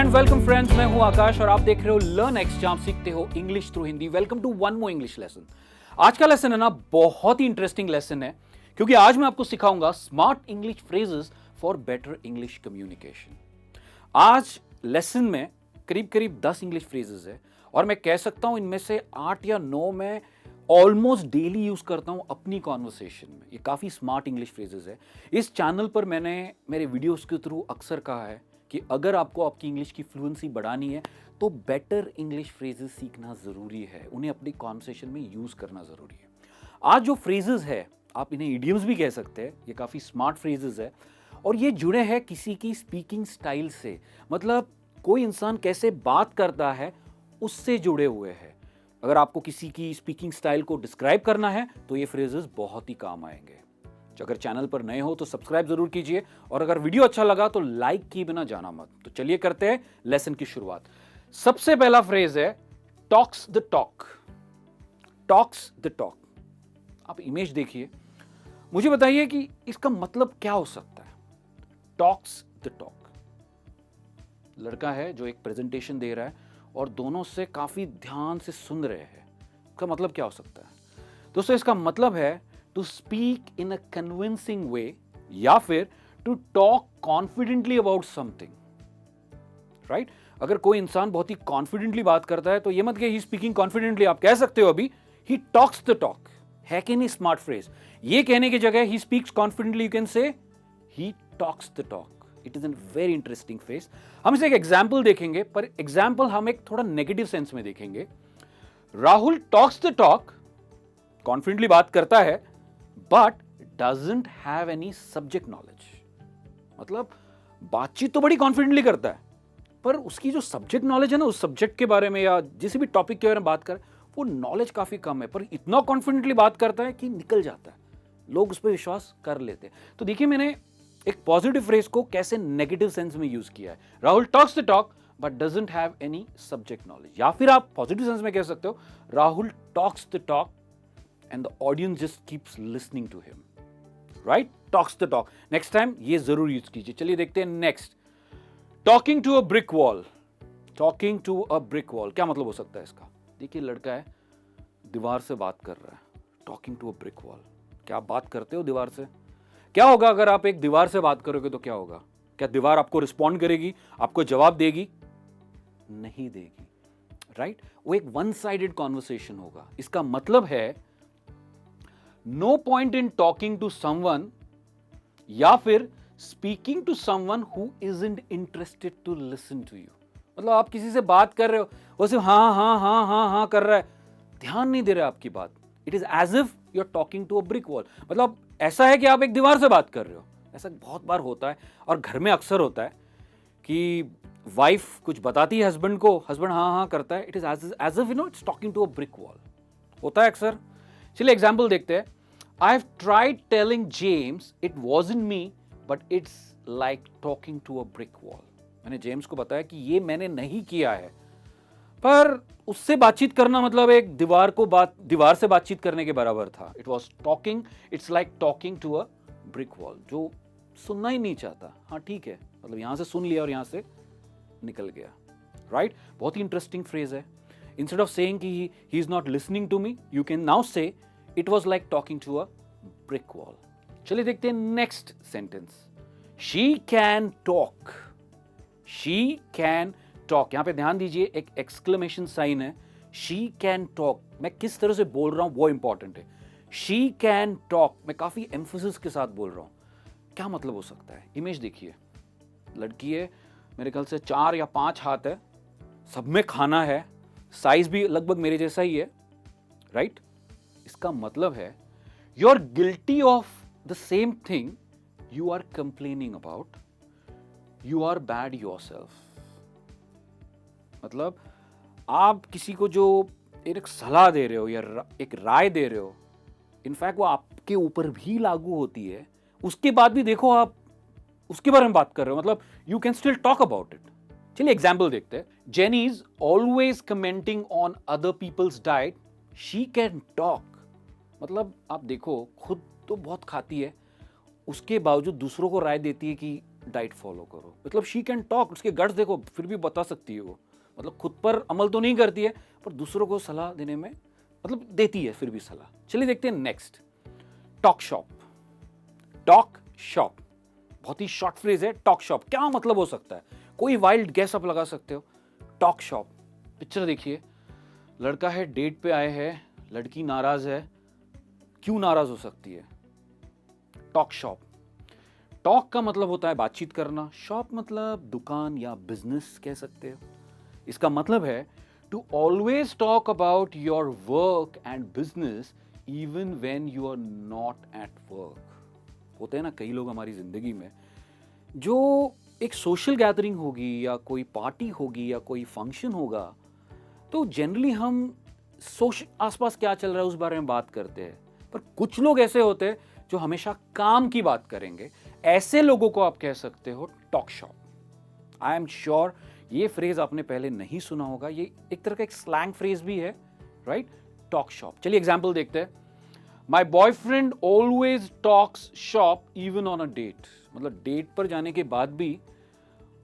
And welcome friends, मैं हूं आकाश और आप देख रहे हो लर्न एक्स, जहां सीखते हो English through Hindi. Welcome to one more English lesson. आज का लेसन है ना, बहुत ही इंटरेस्टिंग लेसन है, क्योंकि आज मैं आपको सिखाऊंगा smart English phrases for better English communication. आज लेसन में करीब करीब 10 इंग्लिश फ्रेजेस है और मैं कह सकता हूं इनमें से 8 या 9 मैं ऑलमोस्ट डेली यूज करता हूं अपनी कॉन्वर्सेशन में। ये काफी स्मार्ट इंग्लिश फ्रेजेस है। इस चैनल पर मैंने मेरे वीडियोस के थ्रू अक्सर कहा है कि अगर आपको आपकी इंग्लिश की फ्लुएंसी बढ़ानी है तो बेटर इंग्लिश फ्रेजेस सीखना जरूरी है, उन्हें अपनी कॉन्वर्सेशन में यूज करना जरूरी है। आज जो फ्रेजेस है, आप इन्हें इडियम्स भी कह सकते हैं, ये काफी स्मार्ट फ्रेजेस है और ये जुड़े हैं किसी की स्पीकिंग स्टाइल से, मतलब कोई इंसान कैसे बात करता है उससे जुड़े हुए हैं। अगर आपको किसी की स्पीकिंग स्टाइल को डिस्क्राइब करना है तो ये फ्रेजेस बहुत ही काम आएंगे। अगर चैनल पर नए हो तो सब्सक्राइब जरूर कीजिए और अगर वीडियो अच्छा लगा तो लाइक किए बिना जाना मत। तो चलिए करते हैं लेसन की शुरुआत। सबसे पहला फ्रेज है talks the talk. Talks the talk. आप इमेज देखिए, मुझे बताइए कि इसका मतलब क्या हो सकता है। टॉक्स द टॉक, लड़का है जो एक प्रेजेंटेशन दे रहा है और दोनों से काफी ध्यान से सुन रहे हैं। इसका मतलब क्या हो सकता है दोस्तों? इसका मतलब है to speak in a convincing way या फिर to talk confidently about something, right? अगर कोई इंसान बहुत ही कॉन्फिडेंटली बात करता है तो ये मत कि ही स्पीकिंग कॉन्फिडेंटली, आप कह सकते हो अभी ही टॉक्स द टॉक। है कि नहीं स्मार्ट फ्रेज? ये कहने की जगह he speaks confidently, you can से he talks the talk. It is an very interesting phrase. हम इसे एक एग्जाम्पल देखेंगे, पर एग्जाम्पल हम एक थोड़ा नेगेटिव सेंस में देखेंगे। Rahul talks the talk, confidently बात करता है, but doesn't have any subject knowledge. मतलब बातचीत तो बड़ी कॉन्फिडेंटली करता है, पर उसकी जो सब्जेक्ट नॉलेज है ना, उस सब्जेक्ट के बारे में या जिस भी टॉपिक के बारे में बात कर, वो नॉलेज काफी कम है, पर इतना कॉन्फिडेंटली बात करता है कि निकल जाता है, लोग उस पर विश्वास कर लेते हैं। तो देखिए मैंने एक पॉजिटिव फ्रेज को कैसे नेगेटिव सेंस में यूज किया है। Rahul talks the talk but doesn't have any subject knowledge. या फिर आप पॉजिटिव सेंस में कह सकते हो Rahul talks the talk and the audience just keeps listening to him, right? Talks the talk. Next time ये जरूर यूज कीजिए। चलिए देखते हैं next. Talking to a brick wall. Talking to a brick wall, क्या मतलब हो सकता है इसका? देखिए लड़का है, दीवार से बात कर रहा है। Talking to a brick wall, क्या आप बात करते हो दीवार से? क्या होगा अगर आप एक दीवार से बात करोगे तो क्या होगा? क्या दीवार आपको रिस्पॉन्ड करेगी, आपको जवाब देगी? नहीं देगी, राइट? वो एक वन साइडेड कॉन्वर्सेशन होगा। इसका मतलब है no point in talking to someone या फिर speaking to someone who isn't interested to listen to you। मतलब आप किसी से बात कर रहे हो, वो सिर्फ हाँ हाँ हाँ हाँ हाँ कर रहा है, ध्यान नहीं दे रहा आपकी बात। It is as if you are talking to a brick wall. मतलब ऐसा है कि आप एक दीवार से बात कर रहे हो। ऐसा बहुत बार होता है और घर में अक्सर होता है कि वाइफ कुछ बताती है हस्बैंड को, हस्बैंड हाँ हाँ करता है। It is as if you know it's talking to a brick wall. होता है अक्सर। चलिए एग्जाम्पल देखते हैं। I've tried telling James it wasn't me, but it's like talking to a brick wall। मैंने जेम्स को बताया कि ये मैंने नहीं किया है, पर उससे बातचीत करना मतलब एक दीवार से बातचीत करने के बराबर था। It was talking, it's like talking to a brick wall, जो सुनना ही नहीं चाहता। हाँ ठीक है, मतलब यहां से सुन लिया और यहां से निकल गया, राइट? बहुत ही इंटरेस्टिंग फ्रेज है। Instead of saying कि he is not listening to me, you can now say It was like talking to a brick wall। चलिए देखते हैं next sentence. She can talk। She can talk। यहां पे ध्यान दीजिए, एक एक्सक्लेमेशन साइन है। She can talk। मैं किस तरह से बोल रहा हूं वो इंपॉर्टेंट है। She can talk, मैं काफी एम्फेसिस के साथ बोल रहा हूं। क्या मतलब हो सकता है? इमेज देखिए, लड़की है, मेरे ख्याल से 4 या 5 हाथ है, सब में खाना है, साइज भी लगभग मेरे जैसा ही है, राइट? इसका मतलब है you are guilty of the same thing you are complaining about, you are bad yourself. मतलब आप किसी को जो एक सलाह दे रहे हो या एक राय दे रहे हो, इनफैक्ट वो आपके ऊपर भी लागू होती है, उसके बाद भी देखो आप उसके बारे में बात कर रहे हो, मतलब you can still talk about it. चलिए एग्जाम्पल देखते हैं। Jenny is always commenting on other people's diet, she can talk. मतलब आप देखो, खुद तो बहुत खाती है, उसके बावजूद दूसरों को राय देती है कि डाइट फॉलो करो। मतलब शी कैन टॉक, उसके गट्स देखो, फिर भी बता सकती है वो। मतलब खुद पर अमल तो नहीं करती है पर दूसरों को सलाह देने में मतलब देती है फिर भी सलाह। चलिए देखते हैं next, talk shop. Talk shop बहुत ही शॉर्ट फ्रेज है। टॉक शॉप क्या मतलब हो सकता है? कोई वाइल्ड गेस आप लगा सकते हो? टॉक शॉप, पिक्चर देखिए, लड़का है, डेट पे आए हैं, लड़की नाराज है। क्यों नाराज हो सकती है? Talk shop. टॉक का मतलब होता है बातचीत करना, शॉप मतलब दुकान या बिजनेस कह सकते हो। इसका मतलब है to always talk about your work and business even when you are not at work. होते हैं ना कई लोग हमारी जिंदगी में, जो एक सोशल गैदरिंग होगी या कोई पार्टी होगी या कोई फंक्शन होगा, तो जनरली हम आसपास क्या चल रहा है उस बारे में बात करते हैं। पर कुछ लोग ऐसे होते हैं जो हमेशा काम की बात करेंगे। ऐसे लोगों को आप कह सकते हो talk shop. I am sure ये फ्रेज आपने पहले नहीं सुना होगा। ये एक तरह का एक स्लैंग फ्रेज भी है, राइट? Talk shop. चलिए एग्जाम्पल देखते हैं। My boyfriend always talks shop even on a date. मतलब डेट पर जाने के बाद भी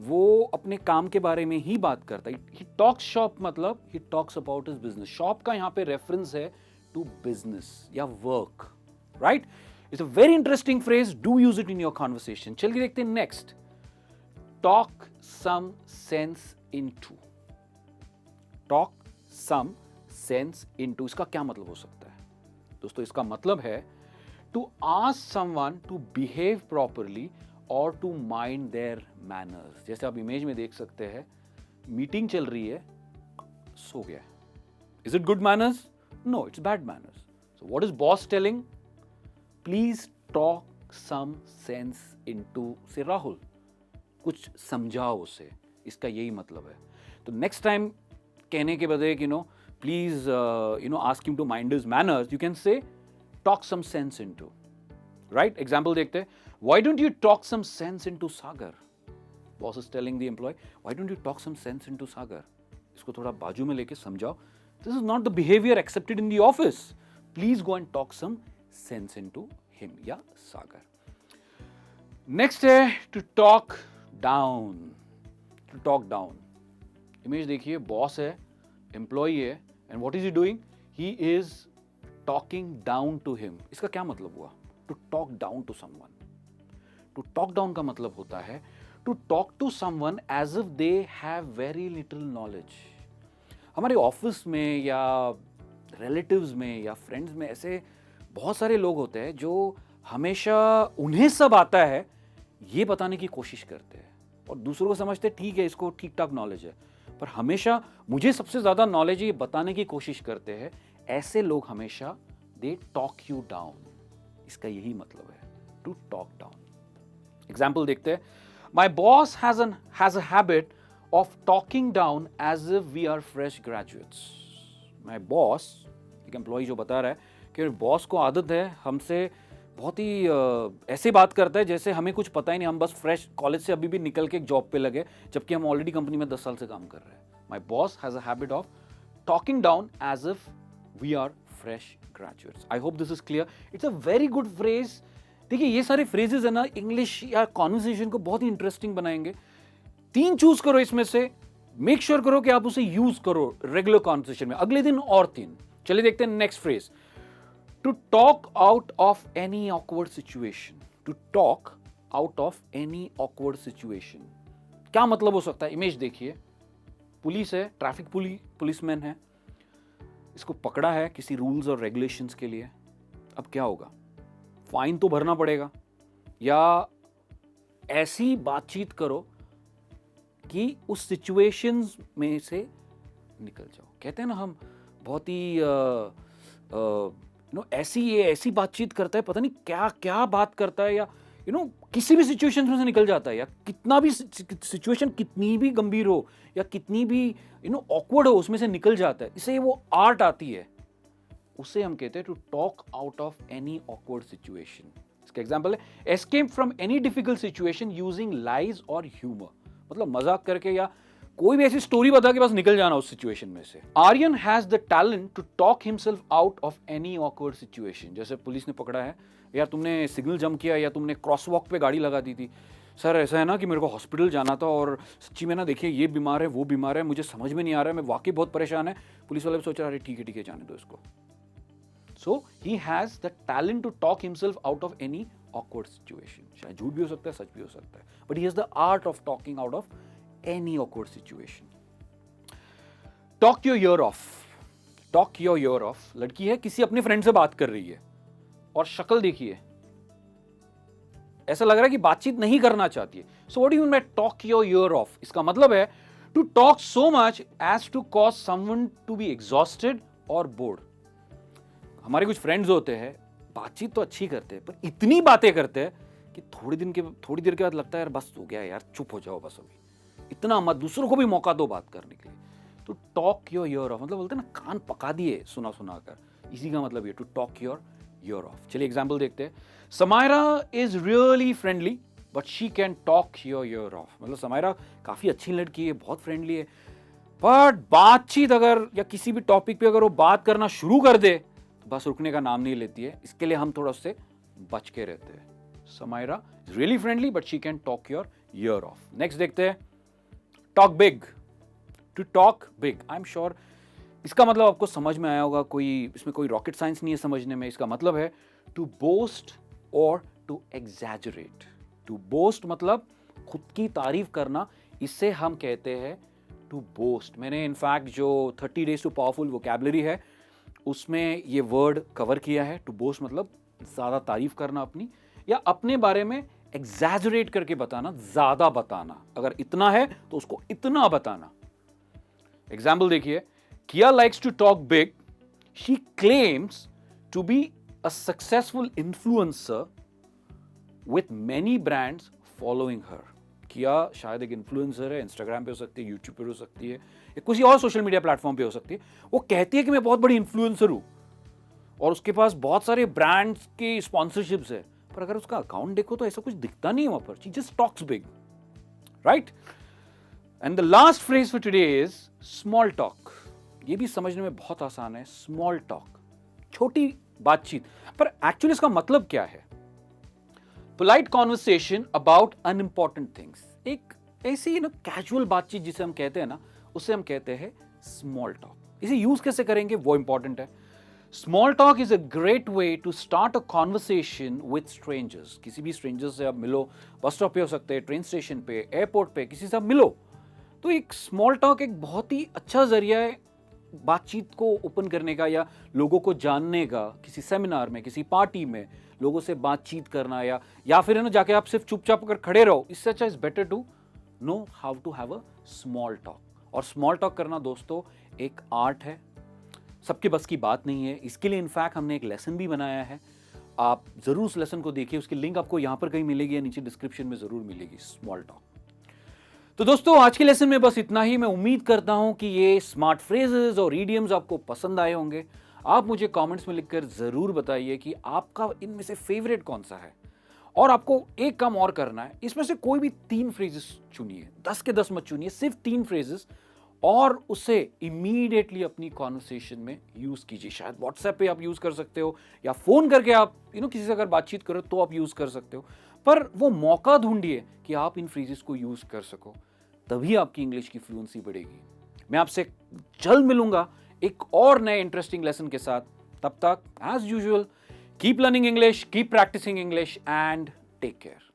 वो अपने काम के बारे में ही बात करता है। ही टॉक्स शॉप मतलब he talks about his business. Shop का यहाँ पे रेफरेंस है टू बिजनेस या work, right? It's a very interesting phrase, do use it in your conversation. चलिए देखते हैं next, talk some sense into. Talk some sense into, इसका क्या मतलब हो सकता है दोस्तों? इसका मतलब है to ask someone to behave properly और टू माइंड देयर मैनर्स। जैसे आप इमेज में देख सकते हैं, मीटिंग चल रही है, सो गया। Is it good manners? No, it's bad manners. So what is boss telling? Please talk some sense into. Say Rahul, कुछ समझाओ उसे, इसका यही मतलब है। तो नेक्स्ट टाइम कहने के बजाय कि no please ask him to mind his manners, you can say talk some sense into, right? Example देखते हैं। Why don't you talk some sense into Sagar? Boss is telling the employee, why don't you talk some sense into Sagar? इसको थोड़ा बाजू में लेके समझाओ, this is not the behaviour accepted in the office, please go and talk some sense into him या Sagar. Next है to talk down. To talk down, image देखिए, boss है, एम्प्लॉय है, and what is he doing? He is talking down to him. इसका क्या मतलब हुआ? To talk down to someone. To talk down का मतलब होता है to talk to someone as if they have very little knowledge. हमारे ऑफिस में या रिलेटिव्स में या फ्रेंड्स में ऐसे बहुत सारे लोग होते हैं जो हमेशा उन्हें सब आता है ये बताने की कोशिश करते हैं और दूसरों को समझते हैं ठीक है इसको ठीक ठाक नॉलेज है, पर हमेशा मुझे सबसे ज्यादा नॉलेज है ये बताने की कोशिश करते हैं। ऐसे लोग हमेशा दे टॉक यू डाउन। इसका यही मतलब है टू टॉक डाउन। एग्जाम्पल देखते हैं। My boss has a habit of talking down as if we are fresh graduates. My boss, एक एम्प्लॉय जो बता रहा है कि बॉस को आदत है हमसे बहुत ही ऐसे बात करता है जैसे हमें कुछ पता ही नहीं, हम बस फ्रेश कॉलेज से अभी भी निकल के एक जॉब पे लगे, जबकि हम ऑलरेडी कंपनी में 10 साल से काम कर रहे हैं। My boss has a habit of talking down as if we are fresh graduates. I hope this is clear. It's a very good phrase. देखिए ये सारे फ्रेजेस है ना, इंग्लिश या कॉन्वर्सेशन को बहुत ही इंटरेस्टिंग बनाएंगे। 3 चूज करो इसमें से, मेक श्योर करो कि आप उसे यूज करो रेगुलर कॉन्वर्सेशन में, अगले दिन और 3। चलिए देखते हैं next phrase, to talk out of any awkward situation. To talk out of any awkward situation क्या मतलब हो सकता है? इमेज देखिए, पुलिस है, ट्रैफिक पुलिसमैन है, इसको पकड़ा है किसी रूल्स और रेगुलेशंस के लिए। अब क्या होगा? फाइन तो भरना पड़ेगा या ऐसी बातचीत करो कि उस सिचुएशंस में से निकल जाओ। कहते हैं ना हम बहुत ही ऐसी बातचीत करता है, पता नहीं क्या क्या बात करता है, या किसी भी सिचुएशन में से निकल जाता है, या कितना भी सिचुएशन कितनी भी गंभीर हो या कितनी भी ऑकवर्ड हो उसमें से निकल जाता है। इसे वो आर्ट आती है, उसे हम कहते हैं to talk out of any awkward situation. इसका एग्जांपल है escape from any difficult situation using lies और ह्यूमर। मतलब मजाक करके या कोई भी ऐसी स्टोरी बता के बस निकल जाना उस सिचुएशन में से। Aryan has the talent to talk himself out of any awkward situation. जैसे पुलिस ने पकड़ा है, यार तुमने सिग्नल जंप किया या तुमने क्रॉसवॉक पे गाड़ी लगा दी थी, सर ऐसा है ना कि मेरे को हॉस्पिटल जाना था और सच्ची में ना देखिए ये बीमार है वो बीमार है, मुझे समझ में नहीं आ रहा है, मैं वाकई बहुत परेशान है। पुलिस वाले भी सोच रहा है अरे ठीक है जाने दो इसको। So he has the talent to talk himself out of any awkward situation. शायद झूठ भी हो सकता है, सच भी हो सकता है, but he has the art of talking out of any awkward situation. Talk your ear of. Talk your ear of. लड़की है, किसी अपने फ्रेंड से बात कर रही है और शक्ल देखिए, ऐसा लग रहा है कि बातचीत नहीं करना चाहती है। So what do you mean by talk your ear off? इसका मतलब है to talk so much as to cause someone to be exhausted और बोर्ड। हमारे कुछ फ्रेंड्स होते हैं, बातचीत तो अच्छी करते हैं पर इतनी बातें करते हैं कि थोड़ी देर के बाद लगता है यार बस हो गया यार, चुप हो जाओ बस, अभी इतना मत, दूसरों को भी मौका दो बात करने के लिए। तो टॉक योर ईयर ऑफ मतलब बोलते हैं ना कान पका दिए सुना कर, इसी का मतलब ये to talk your ear off. चलिए एग्जाम्पल देखते हैं। Samaira is really friendly but she can talk your ear off. मतलब समायरा काफी अच्छी लड़की है, बहुत फ्रेंडली है, बट बातचीत अगर या किसी भी टॉपिक पे अगर वो बात करना शुरू कर दे तो बस रुकने का नाम नहीं लेती है। इसके लिए हम थोड़ा उससे बच के रहते हैं। Samaira is really friendly but she can talk your ear off. Next देखते हैं, talk big. To talk big, I am sure इसका मतलब आपको समझ में आया होगा, इसमें कोई रॉकेट साइंस नहीं है समझने में। इसका मतलब है टू बोस्ट और टू एग्जैजरेट। टू बोस्ट मतलब खुद की तारीफ करना, इससे हम कहते हैं टू बोस्ट। मैंने इनफैक्ट जो 30 डेज टू पावरफुल वोकैबुलरी है उसमें ये वर्ड कवर किया है। टू बोस्ट मतलब ज्यादा तारीफ करना अपनी, या अपने बारे में एग्जैजरेट करके बताना, ज्यादा बताना। अगर इतना है तो उसको इतना बताना। एग्जाम्पल देखिए, Kia likes to talk big. She claims to be a successful influencer with many brands following her. Kia शायद एक इन्फ्लुएंसर है, इंस्टाग्राम पे हो सकती है, यूट्यूब पे हो सकती है, या किसी और सोशल मीडिया प्लेटफॉर्म पे हो सकती है। वो कहती है कि मैं बहुत बड़ी इन्फ्लुएंसर हूँ और उसके पास बहुत सारे ब्रांड्स की स्पॉन्सरशिप्स है, पर अगर उसका अकाउंट देखो तो ऐसा कुछ दिखता नहीं है वहां पर। She just talks big, right? And the last phrase for today is small talk. ये भी समझने में बहुत आसान है। स्मॉल टॉक, छोटी बातचीत, पर एक्चुअली इसका मतलब क्या है? Polite conversation about unimportant things. एक ऐसी ना कैजुअल बातचीत जिसे हम कहते हैं ना, उसे हम कहते हैं स्मॉल टॉक। इसे यूज कैसे करेंगे वो इंपॉर्टेंट है। Small talk is a great way to start a conversation with strangers. किसी भी स्ट्रेंजर से आप मिलो, बस स्टॉप पे हो सकते हैं, ट्रेन स्टेशन पे, एयरपोर्ट पे, किसी से आप मिलो, तो एक स्मॉल टॉक एक बहुत ही अच्छा जरिया है बातचीत को ओपन करने का, या लोगों को जानने का। किसी सेमिनार में, किसी पार्टी में लोगों से बातचीत करना, या फिर है ना जाके आप सिर्फ चुपचाप अगर खड़े रहो, इससे अच्छा is better to know how to have a small talk. और स्मॉल टॉक करना दोस्तों एक आर्ट है, सबके बस की बात नहीं है। इसके लिए इनफैक्ट हमने एक लेसन भी बनाया है, आप जरूर उस लेसन को देखिए, उसकी लिंक आपको यहां पर कहीं मिलेगी या नीचे डिस्क्रिप्शन में जरूर मिलेगी, स्मॉल टॉक। तो दोस्तों आज के लेसन में बस इतना ही। मैं उम्मीद करता हूं कि ये स्मार्ट फ्रेजेस और इडियम्स आपको पसंद आए होंगे। आप मुझे कमेंट्स में लिखकर जरूर बताइए कि आपका इनमें से फेवरेट कौन सा है। और आपको एक काम और करना है, इसमें से कोई भी 3 फ्रेजेस चुनिए, 10 के 10 मत चुनिए, सिर्फ 3 फ्रेजेस, और उसे इमीडिएटली अपनी कॉन्वर्सेशन में यूज कीजिए। शायद व्हाट्सएप पे आप यूज कर सकते हो, या फोन करके आप किसी से अगर बातचीत करो तो आप यूज कर सकते हो, पर वो मौका ढूंढिए कि आप इन फ्रेजेस को यूज कर सको, तभी आपकी इंग्लिश की फ्लुएंसी बढ़ेगी। मैं आपसे जल्द मिलूंगा एक और नए इंटरेस्टिंग लेसन के साथ। तब तक as usual keep learning English, keep practising English and take care.